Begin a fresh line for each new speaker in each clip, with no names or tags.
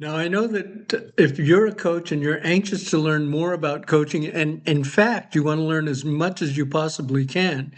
Now, I know that if you're a coach and you're anxious to learn more about coaching, and in fact, you want to learn as much as you possibly can,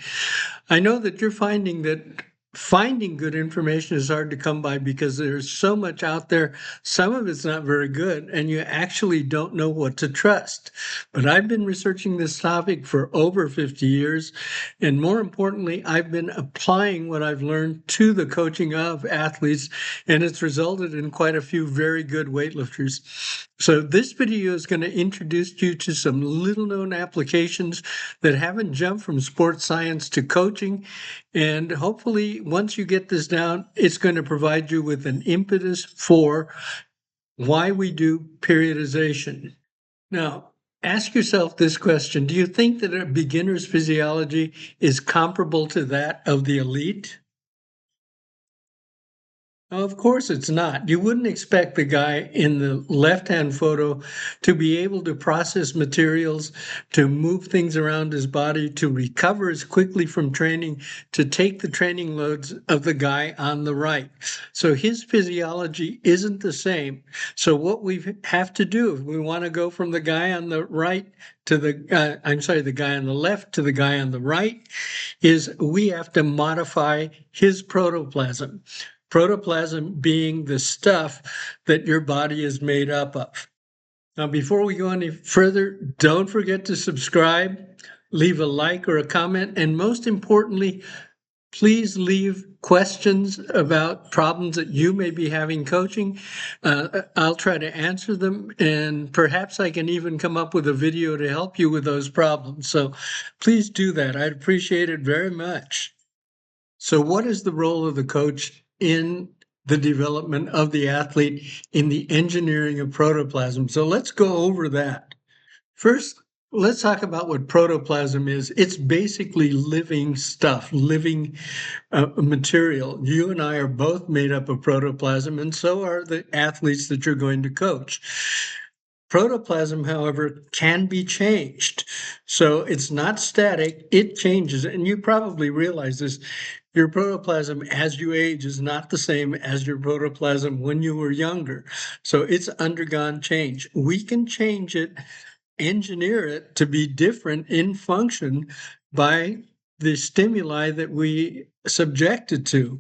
I know that you're finding that finding good information is hard to come by because there's so much out there. Some of it's not very good, and you actually don't know what to trust. But I've been researching this topic for over 50 years. And more importantly, I've been applying what I've learned to the coaching of athletes, and it's resulted in quite a few very good weightlifters. So this video is going to introduce you to some little known applications that haven't jumped from sports science to coaching. And hopefully, once you get this down, it's going to provide you with an impetus for why we do periodization. Now, ask yourself this question. Do you think that a beginner's physiology is comparable to that of the elite? Of course it's not. You wouldn't expect the guy in the left-hand photo to be able to process materials, to move things around his body, to recover as quickly from training, to take the training loads of the guy on the right. So his physiology isn't the same. So what we have to do, if we want to go from the guy on the right to the guy on the left to the guy on the right, is we have to modify his protoplasm. Protoplasm being the stuff that your body is made up of. Now, before we go any further, don't forget to subscribe, leave a like or a comment, and most importantly, please leave questions about problems that you may be having coaching. I'll try to answer them, and perhaps I can even come up with a video to help you with those problems. So please do that. I'd appreciate it very much. So, what is the role of the coach in the development of the athlete in the engineering of protoplasm? So, let's go over that. First, let's talk about what protoplasm is. It's basically living stuff, living material. You and I are both made up of protoplasm, and so are the athletes that you're going to coach. Protoplasm, however, can be changed. So it's not static, it changes. And you probably realize this. Your protoplasm as you age is not the same as your protoplasm when you were younger. So it's undergone change. We can change it, engineer it to be different in function by the stimuli that we subject it to.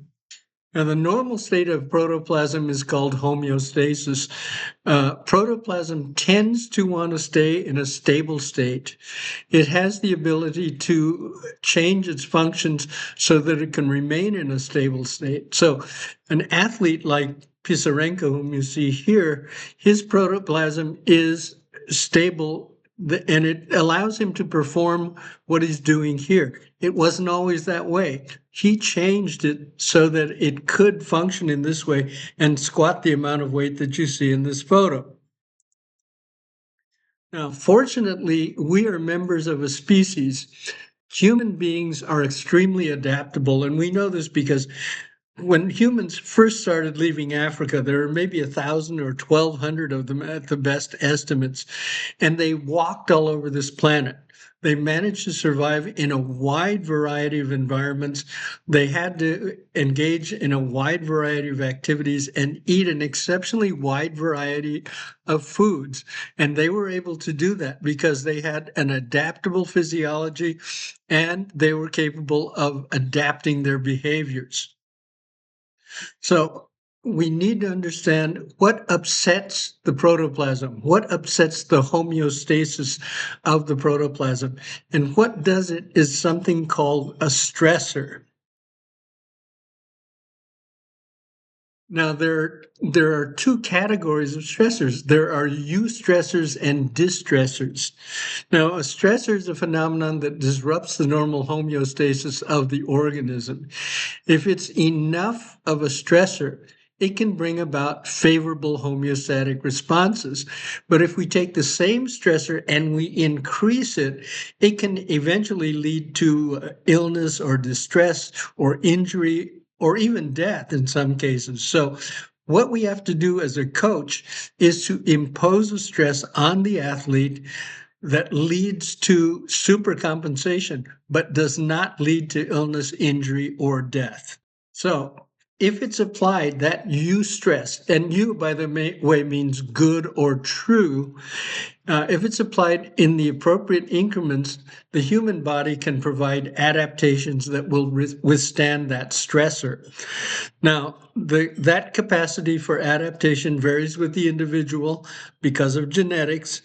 Now, the normal state of protoplasm is called homeostasis. Protoplasm tends to want to stay in a stable state. It has the ability to change its functions so that it can remain in a stable state. So, an athlete like Pisarenko, whom you see here, his protoplasm is stable and it allows him to perform what he's doing here. It wasn't always that way. He changed it so that it could function in this way and squat the amount of weight that you see in this photo. Now, fortunately, we are members of a species. Human beings are extremely adaptable, and we know this because when humans first started leaving Africa, there were maybe 1,000 or 1,200 of them at the best estimates, and they walked all over this planet. They managed to survive in a wide variety of environments. They had to engage in a wide variety of activities and eat an exceptionally wide variety of foods. And they were able to do that because they had an adaptable physiology and they were capable of adapting their behaviors. So we need to understand what upsets the protoplasm, what upsets the homeostasis of the protoplasm, and what does it is something called a stressor. Now, there are two categories of stressors. There are eustressors and distressors. Now, a stressor is a phenomenon that disrupts the normal homeostasis of the organism. If it's enough of a stressor, it can bring about favorable homeostatic responses. But if we take the same stressor and we increase it, it can eventually lead to illness or distress or injury or even death in some cases. So what we have to do as a coach is to impose a stress on the athlete that leads to supercompensation, but does not lead to illness, injury, or death. So if it's applied, that eustress, and you, by the way, means good or true, if it's applied in the appropriate increments, the human body can provide adaptations that will withstand that stressor. Now, that capacity for adaptation varies with the individual because of genetics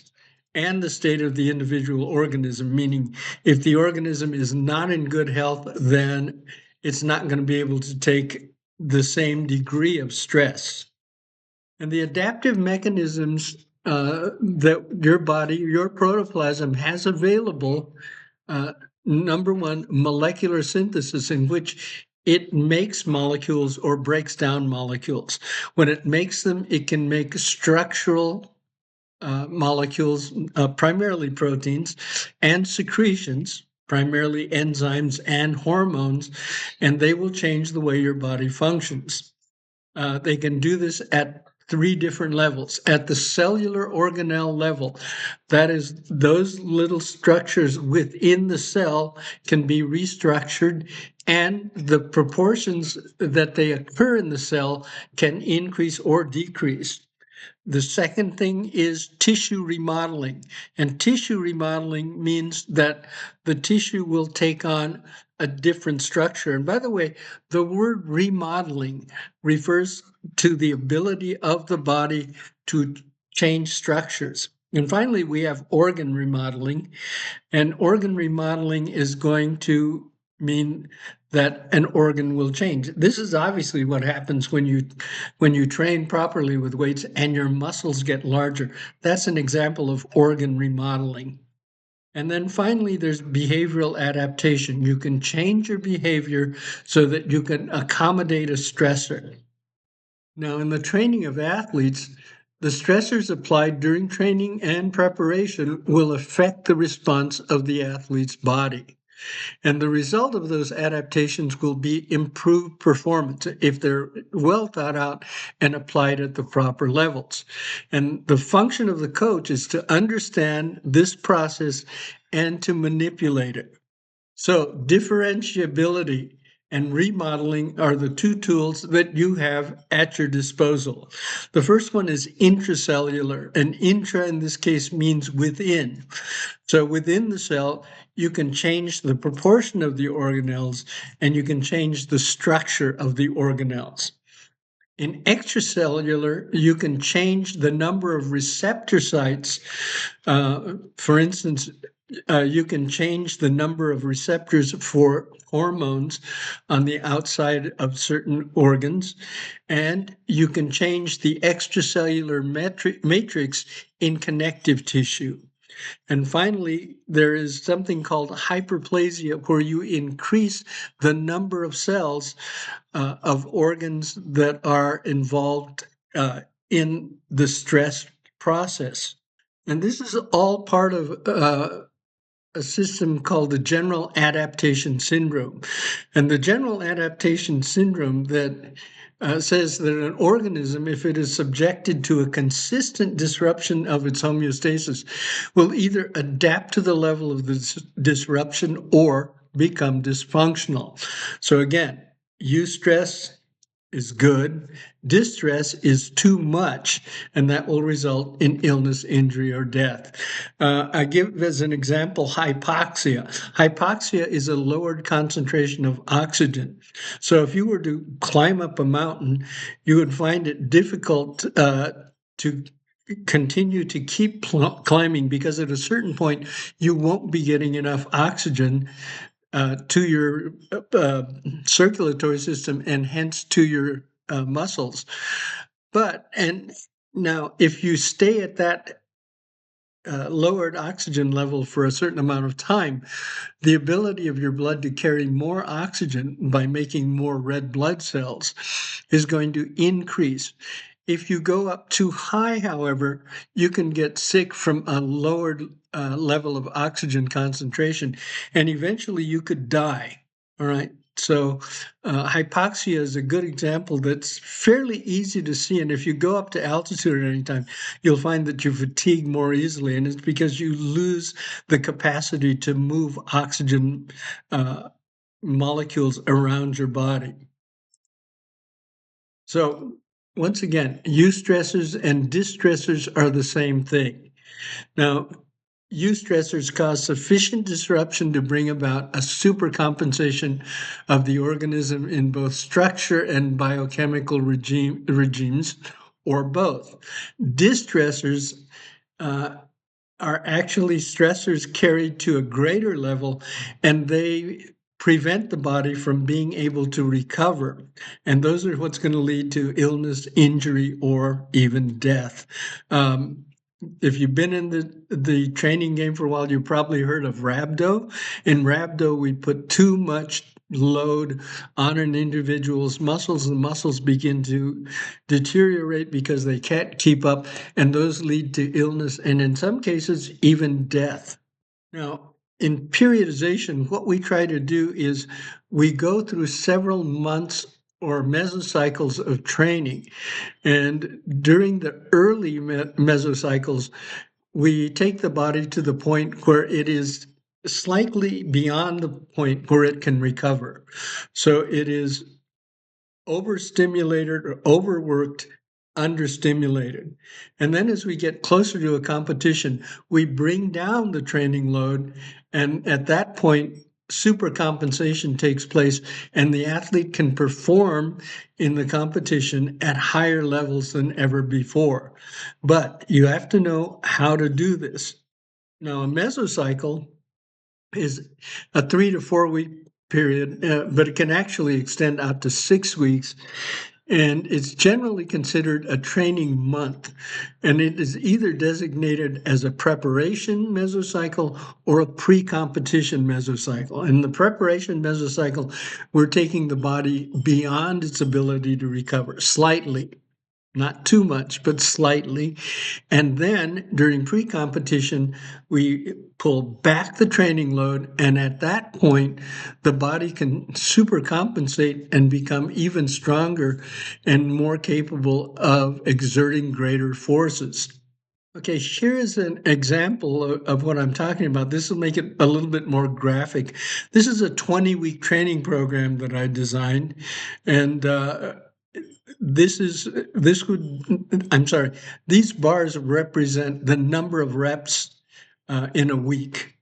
and the state of the individual organism, meaning if the organism is not in good health, then it's not going to be able to take the same degree of stress. And the adaptive mechanisms that your body, your protoplasm has available, uh, number one, molecular synthesis, in which it makes molecules or breaks down molecules. When it makes them, it can make structural molecules, primarily proteins, and secretions, primarily enzymes and hormones, and they will change the way your body functions. They can do this at three different levels. At the cellular organelle level, that is, those little structures within the cell can be restructured, and the proportions that they occur in the cell can increase or decrease. The second thing is tissue remodeling. And tissue remodeling means that the tissue will take on a different structure. And by the way, the word remodeling refers to the ability of the body to change structures. And finally, we have organ remodeling. And organ remodeling is going to mean that an organ will change. This is obviously what happens when you train properly with weights and your muscles get larger. That's an example of organ remodeling. And then finally, there's behavioral adaptation. You can change your behavior so that you can accommodate a stressor. Now, in the training of athletes, the stressors applied during training and preparation will affect the response of the athlete's body. And the result of those adaptations will be improved performance if they're well thought out and applied at the proper levels. And the function of the coach is to understand this process and to manipulate it. So, differentiability and remodeling are the two tools that you have at your disposal. The first one is intracellular, and intra in this case means within. So, within the cell, you can change the proportion of the organelles and you can change the structure of the organelles. In extracellular, you can change the number of receptor sites. For instance, you can change the number of receptors for hormones on the outside of certain organs, and you can change the extracellular matrix in connective tissue. And finally, there is something called hyperplasia, where you increase the number of cells of organs that are involved in the stress process. And this is all part of a system called the general adaptation syndrome. And the general adaptation syndrome that says that an organism, if it is subjected to a consistent disruption of its homeostasis, will either adapt to the level of the disruption or become dysfunctional. So again, eustress is good, distress is too much, and that will result in illness, injury, or death. I give as an example hypoxia. Hypoxia is a lowered concentration of oxygen. So if you were to climb up a mountain, you would find it difficult to continue to keep climbing, because at a certain point you won't be getting enough oxygen to your circulatory system and hence to your muscles. And now, if you stay at that lowered oxygen level for a certain amount of time, the ability of your blood to carry more oxygen by making more red blood cells is going to increase. If you go up too high, however, you can get sick from a lowered level of oxygen concentration, and eventually you could die. All right. So, hypoxia is a good example that's fairly easy to see. And if you go up to altitude at any time, you'll find that you fatigue more easily. And it's because you lose the capacity to move oxygen molecules around your body. So once again, eustressors and distressors are the same thing. Now, eustressors cause sufficient disruption to bring about a supercompensation of the organism in both structure and biochemical regimes, or both. Distressors uh, are actually stressors carried to a greater level, and they prevent the body from being able to recover. And those are what's going to lead to illness, injury, or even death. Um, if you've been in the training game for a while, you've probably heard of rhabdo. In rhabdo, we put too much load on an individual's muscles. The muscles begin to deteriorate because they can't keep up, and those lead to illness and in some cases, even death. Now, in periodization, what we try to do is we go through several months or mesocycles of training. And during the early mesocycles, we take the body to the point where it is slightly beyond the point where it can recover. So it is overstimulated or overworked, understimulated. And then as we get closer to a competition, we bring down the training load. And at that point, supercompensation takes place, and the athlete can perform in the competition at higher levels than ever before. But you have to know how to do this. Now, a mesocycle is a 3 to 4 week period, but it can actually extend out to 6 weeks. And it's generally considered a training month. And it is either designated as a preparation mesocycle or a pre competition mesocycle. In the preparation mesocycle, we're taking the body beyond its ability to recover slightly. Not too much, but slightly. And then during pre-competition, we pull back the training load. And at that point, the body can supercompensate and become even stronger and more capable of exerting greater forces. Okay, here is an example of what I'm talking about. This will make it a little bit more graphic. This is a 20-week training program that I designed. And this would, I'm sorry, these bars represent the number of reps in a week.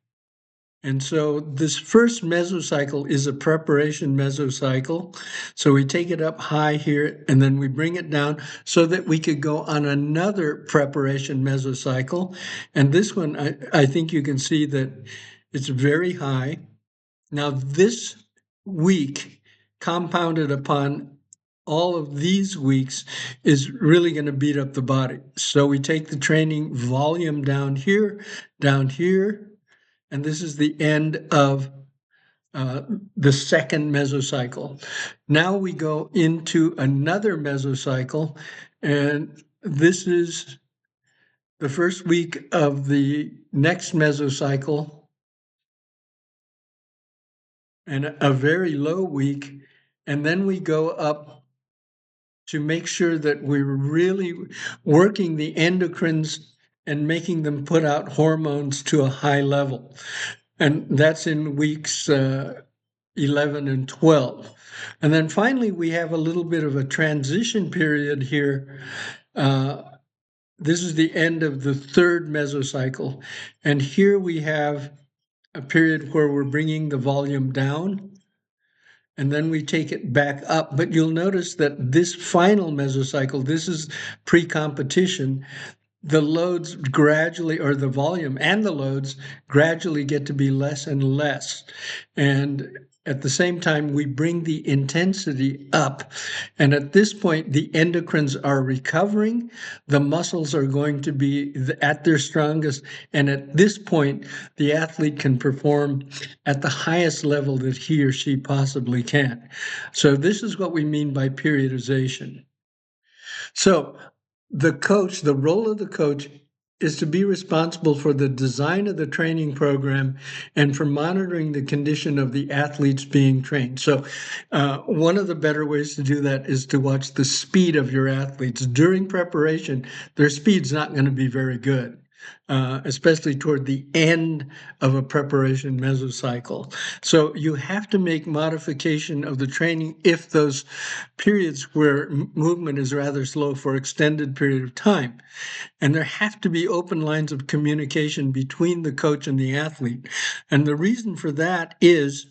And so this first mesocycle is a preparation mesocycle. So we take it up high here and then we bring it down so that we could go on another preparation mesocycle. And this one, I think you can see that it's very high. Now this week compounded upon all of these weeks is really going to beat up the body. So we take the training volume down here, and this is the end of the second mesocycle. Now we go into another mesocycle, and this is the first week of the next mesocycle, and a very low week, and then we go up to make sure that we're really working the endocrines and making them put out hormones to a high level. And that's in weeks 11 and 12. And then finally, we have a little bit of a transition period here. This is the end of the third mesocycle. And here we have a period where we're bringing the volume down and then we take it back up. But you'll notice that this final mesocycle, this is pre-competition, the loads gradually, or the volume and the loads gradually get to be less and less. And at the same time, we bring the intensity up. And at this point, the endocrines are recovering. The muscles are going to be at their strongest. And at this point, the athlete can perform at the highest level that he or she possibly can. So this is what we mean by periodization. So the coach, the role of the coach is to be responsible for the design of the training program and for monitoring the condition of the athletes being trained. So one of the better ways to do that is to watch the speed of your athletes. During preparation, their speed's not going to be very good. especially toward the end of a preparation mesocycle. So you have to make modification of the training if those periods where movement is rather slow for extended period of time. And there have to be open lines of communication between the coach and the athlete. And the reason for that is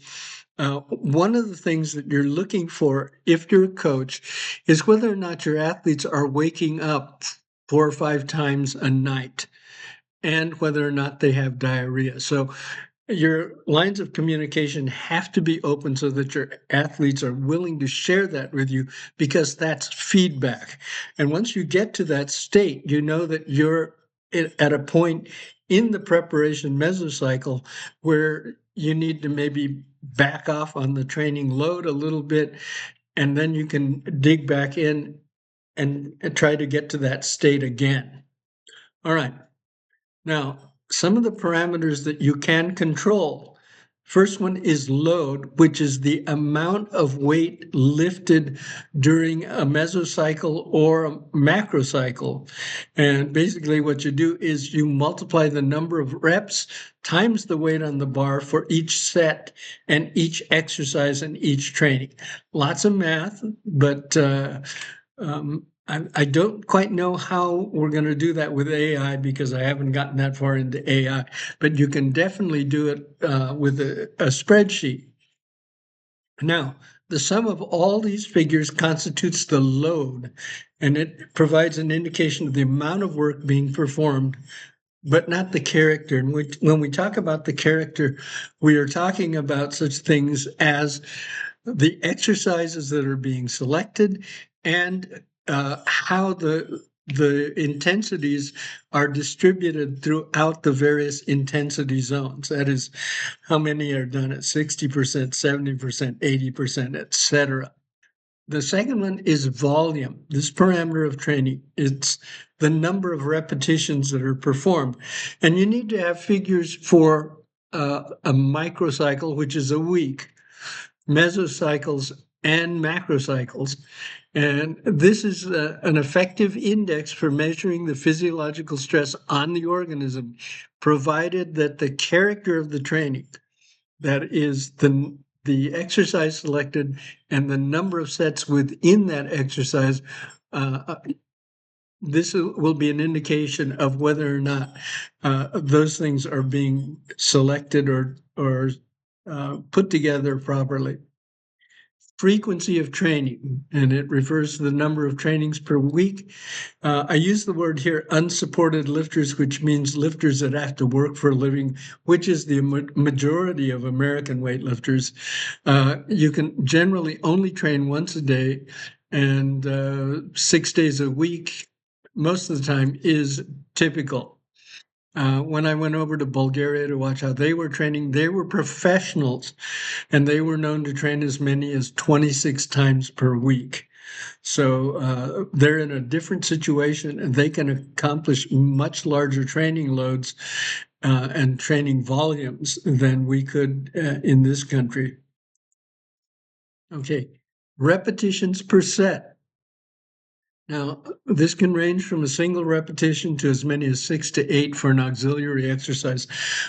one of the things that you're looking for if you're a coach is whether or not your athletes are waking up 4 or 5 times a night and whether or not they have diarrhea. So your lines of communication have to be open so that your athletes are willing to share that with you because that's feedback. And once you get to that state, you know that you're at a point in the preparation mesocycle where you need to maybe back off on the training load a little bit, and then you can dig back in and try to get to that state again. All right. Now, some of the parameters that you can control. First one is load, which is the amount of weight lifted during a mesocycle or a macrocycle. And basically, what you do is you multiply the number of reps times the weight on the bar for each set and each exercise and each training. Lots of math, but I don't quite know how we're going to do that with AI because I haven't gotten that far into AI, but you can definitely do it with a spreadsheet. Now, the sum of all these figures constitutes the load, and it provides an indication of the amount of work being performed, but not the character. And when we talk about the character, we are talking about such things as the exercises that are being selected and how the intensities are distributed throughout the various intensity zones. That is, how many are done at 60%, 70%, 80%, etc. The second one is volume. This parameter of training, it's the number of repetitions that are performed. And you need to have figures for a microcycle, which is a week, mesocycles and macrocycles. And this is an effective index for measuring the physiological stress on the organism, provided that the character of the training, that is the exercise selected and the number of sets within that exercise, uh, this will be an indication of whether or not those things are being selected or put together properly. Frequency of training, and it refers to the number of trainings per week. I use the word here unsupported lifters, which means lifters that have to work for a living, which is the majority of American weightlifters. You can generally only train once a day, and 6 days a week, most of the time, is typical. When I went over to Bulgaria to watch how they were training, they were professionals and they were known to train as many as 26 times per week. So they're in a different situation and they can accomplish much larger training loads and training volumes than we could in this country. Okay, repetitions per set. Now, this can range from a single repetition to as many as 6 to 8 for an auxiliary exercise.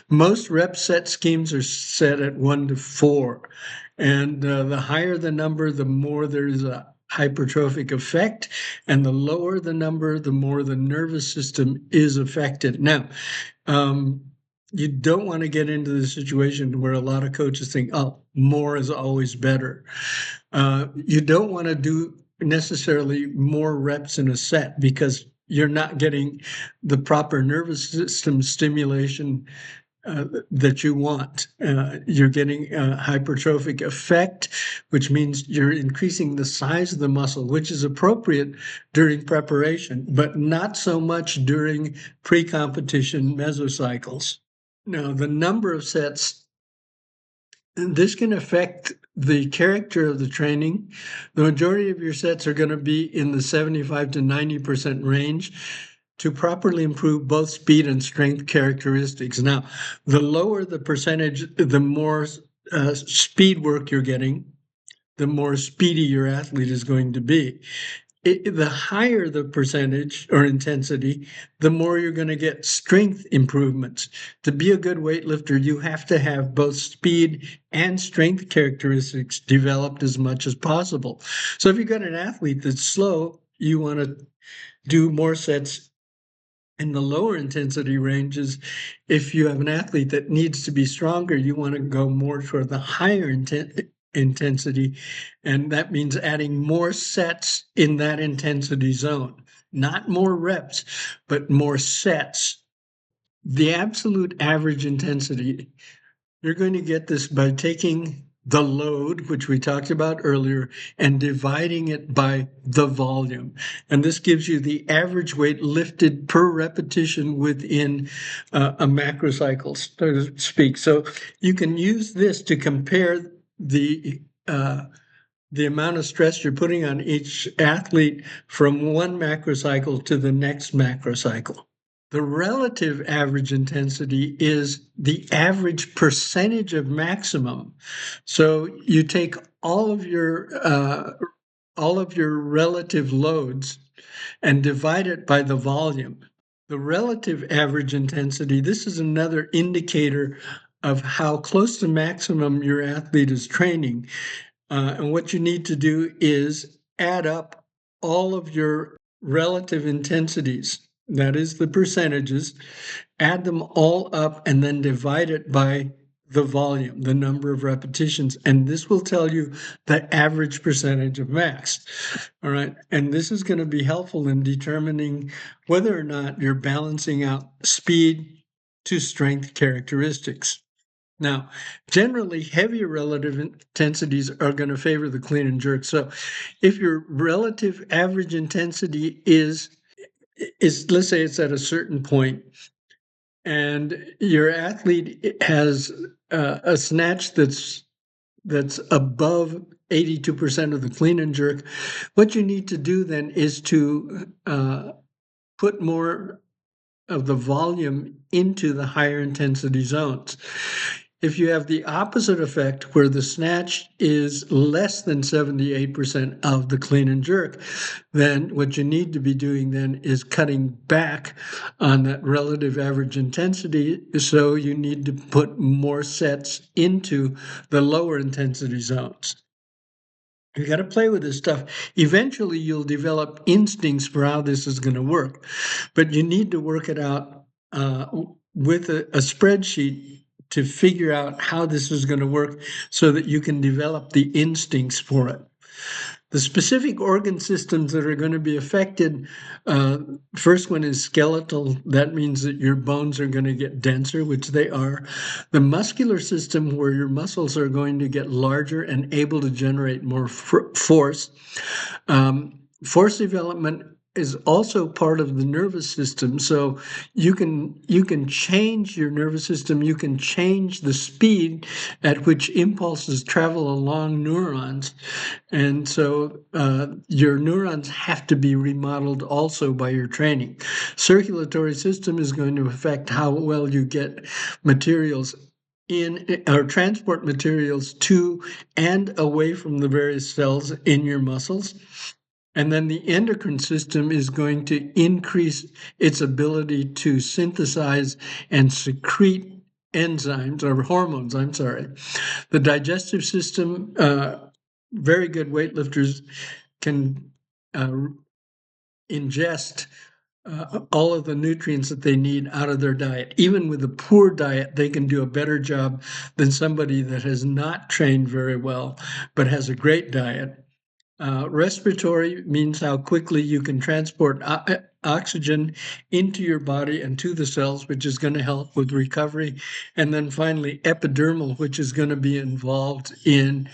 Most rep set schemes are set at 1 to 4. And the higher the number, the more there is a hypertrophic effect. And the lower the number, the more the nervous system is affected. Now, you don't want to get into the situation where a lot of coaches think, oh, more is always better. You don't want to do necessarily more reps in a set because you're not getting the proper nervous system stimulation that you want. You're getting a hypertrophic effect, which means you're increasing the size of the muscle, which is appropriate during preparation, but not so much during pre-competition mesocycles. Now, the number of sets, this can affect the character of the training. The majority of your sets are going to be in the 75 to 90% range to properly improve both speed and strength characteristics. Now, the lower the percentage, the more speed work you're getting, the more speedy your athlete is going to be. the higher the percentage or intensity, the more you're going to get strength improvements. To be a good weightlifter, you have to have both speed and strength characteristics developed as much as possible. So if you've got an athlete that's slow, you want to do more sets in the lower intensity ranges. If you have an athlete that needs to be stronger, you want to go more toward the higher intensity, and that means adding more sets in that intensity zone. Not more reps, but more sets. The absolute average intensity, you're going to get this by taking the load, which we talked about earlier, and dividing it by the volume. And this gives you the average weight lifted per repetition within a macrocycle, so to speak. So you can use this to compare the amount of stress you're putting on each athlete from one macrocycle to the next macrocycle. The relative average intensity is the average percentage of maximum. So you take all of your relative loads and divide it by the volume. The relative average intensity, this is another indicator of how close to maximum your athlete is training. And what you need to do is add up all of your relative intensities, that is the percentages, add them all up and then divide it by the volume, the number of repetitions, and this will tell you the average percentage of max. All right, and this is going to be helpful in determining whether or not you're balancing out speed to strength characteristics. Now, generally, heavier relative intensities are going to favor the clean and jerk. So, if your relative average intensity is let's say it's at a certain point, and your athlete has a snatch that's above 82% of the clean and jerk, what you need to do then is to put more of the volume into the higher intensity zones. If you have the opposite effect where the snatch is less than 78% of the clean and jerk, then what you need to be doing then is cutting back on that relative average intensity. So you need to put more sets into the lower intensity zones. You got to play with this stuff. Eventually, you'll develop instincts for how this is going to work, but you need to work it out with a spreadsheet to figure out how this is going to work so that you can develop the instincts for it. The specific organ systems that are going to be affected, first one is skeletal. That means that your bones are going to get denser, which they are. The muscular system, where your muscles are going to get larger and able to generate more force. Force development is also part of the nervous system. So you can change your nervous system. You can change the speed at which impulses travel along neurons. And so your neurons have to be remodeled also by your training. Circulatory system is going to affect how well you get materials in or transport materials to and away from the various cells in your muscles. And then the endocrine system is going to increase its ability to synthesize and secrete enzymes or hormones, I'm sorry. The digestive system, very good weightlifters can ingest all of the nutrients that they need out of their diet. Even with a poor diet, they can do a better job than somebody that has not trained very well but has a great diet. Respiratory means how quickly you can transport oxygen into your body and to the cells, which is going to help with recovery. And then finally, epidermal, which is going to be involved in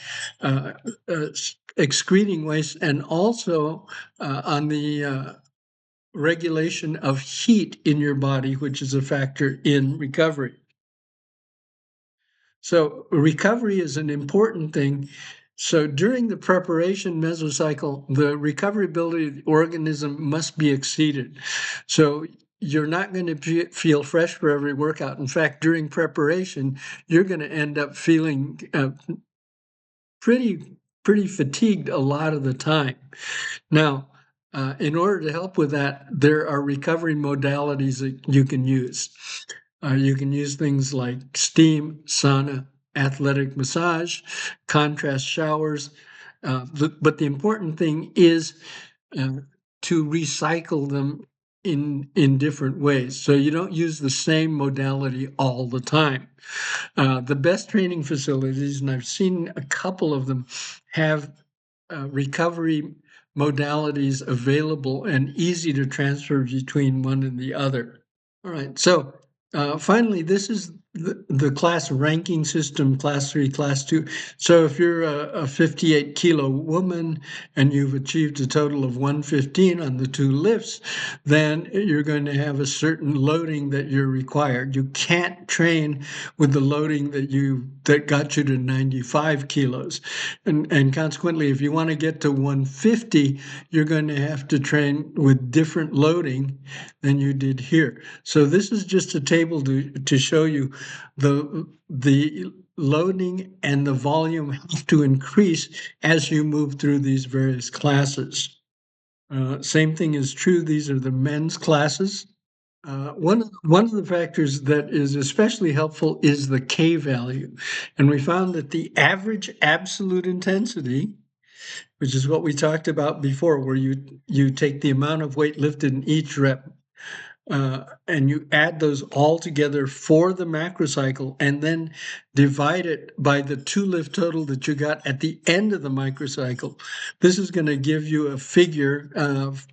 excreting waste and also on the regulation of heat in your body, which is a factor in recovery. So recovery is an important thing. So during the preparation mesocycle, the recoverability of the organism must be exceeded. So you're not going to feel fresh for every workout. In fact, during preparation, you're going to end up feeling pretty fatigued a lot of the time. Now, In order to help with that, there are recovery modalities that you can use. You can use things like steam, sauna, athletic massage, contrast showers. But the important thing is uh, to recycle them in different ways. So you don't use the same modality all the time. The best training facilities, and I've seen a couple of them, have recovery modalities available and easy to transfer between one and the other. All right. So finally, this is the class ranking system, class 3, class 2. So if you're a 58 kilo woman and you've achieved a total of 115 on the 2 lifts, then you're going to have a certain loading that you're required. You can't train with the loading that got you to 95 kilos. And consequently, if you want to get to 150, you're going to have to train with different loading than you did here. So this is just a table to show you the loading and the volume have to increase as you move through these various classes. Same thing is true. These are the men's classes. One of the factors that is especially helpful is the K value. And we found that the average absolute intensity, which is what we talked about before, where you take the amount of weight lifted in each rep, and you add those all together for the macrocycle and then divide it by the 2 lift total that you got at the end of the microcycle. This is going to give you a figure.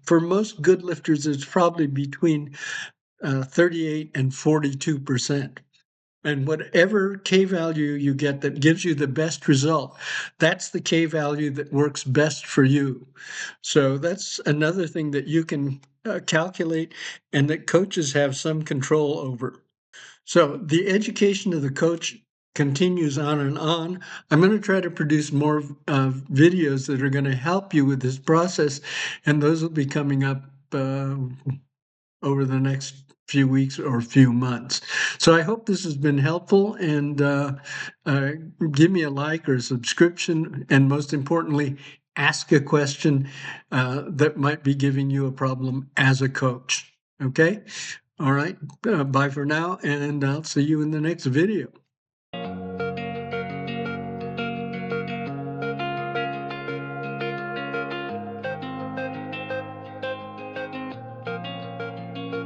For most good lifters, it's probably between 38 and 42%. And whatever K value you get that gives you the best result, that's the K value that works best for you. So that's another thing that you can calculate and that coaches have some control over. So the education of the coach continues on and on. I'm going to try to produce more videos that are going to help you with this process, and those will be coming up over the next few weeks or few months. So I hope this has been helpful, and give me a like or a subscription, and most importantly, ask a question that might be giving you a problem as a coach. Okay? All right. Bye for now, and I'll see you in the next video.